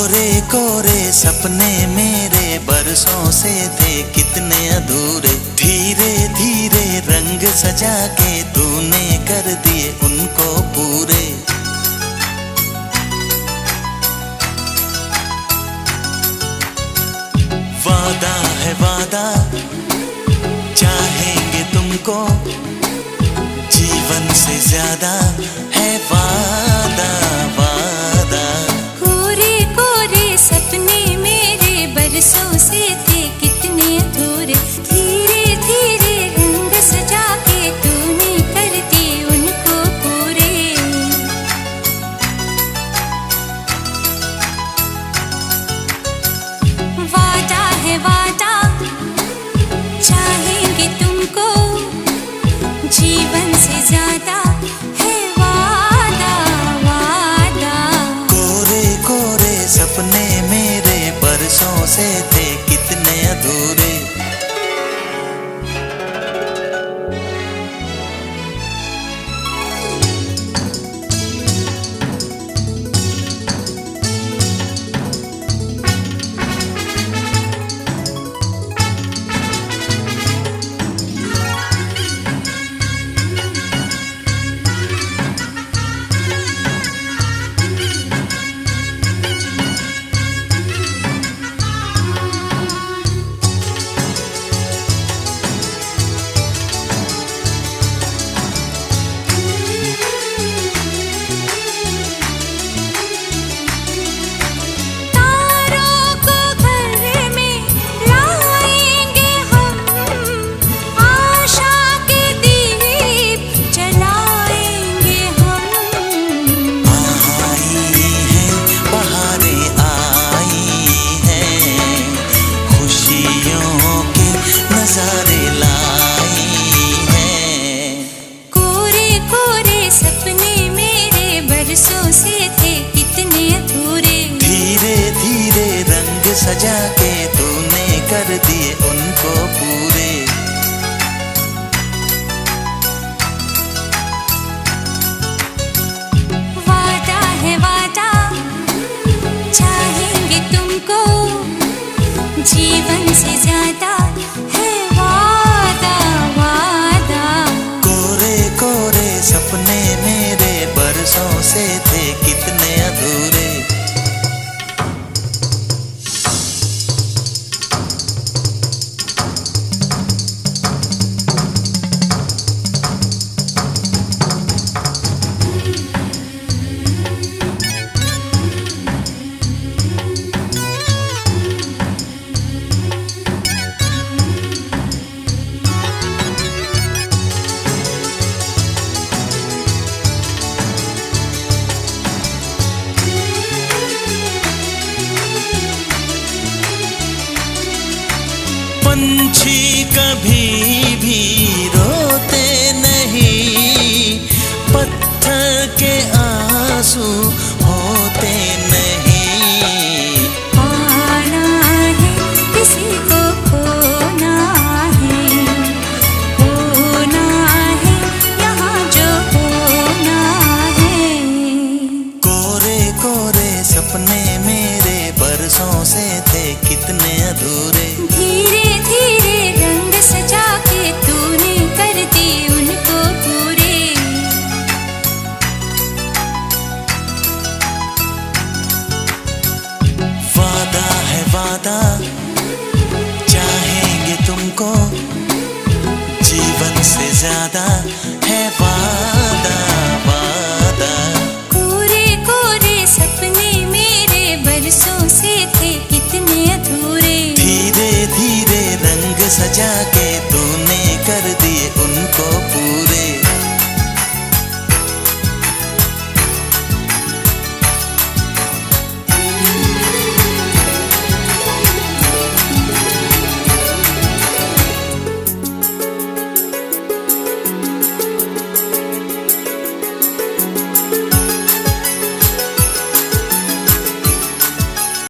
कोरे कोरे सपने मेरे बरसों से थे कितने अधूरे, धीरे धीरे रंग सजा के तूने कर दिए उनको पूरे। वादा है वादा, चाहेंगे तुमको, जीवन से ज्यादा है वादा वादा। कोरे कोरे सपने मेरे बरसों से थे कितने अधूरे, धीरे धीरे रंग सजा के तूने कर दिए उनको पूरे। वादा है वादा, चाहेंगे तुमको, जीवन से ज्यादा है वादा वादा। कोरे कोरे सपने मेरे बरसों से थे कितने अधूरे। सजा के तूने कर दिए उनको पूरे। वादा है वादा, चाहेंगे तुमको, जीवन से ज्यादा है वादा वादा। कोरे कोरे सपने मेरे बरसों से थे कितने अधूरे। पंछी कभी भी रोते नहीं, पत्थर के आंसू होते नहीं। पाना है किसी को खोना है, होना है यहाँ जो होना है। कोरे कोरे सपने मेरे बरसों से थे कितने अधूरे। धीरे धीरे रंग सजा के तूने कर दिए उनको पूरे। वादा है वादा, चाहेंगे तुमको, जीवन से ज्यादा है वादा वादा। कोरे कोरे सपने मेरे बरसों से थे कितने अधूरे, धीरे धीरे रंग सजा के तूने कर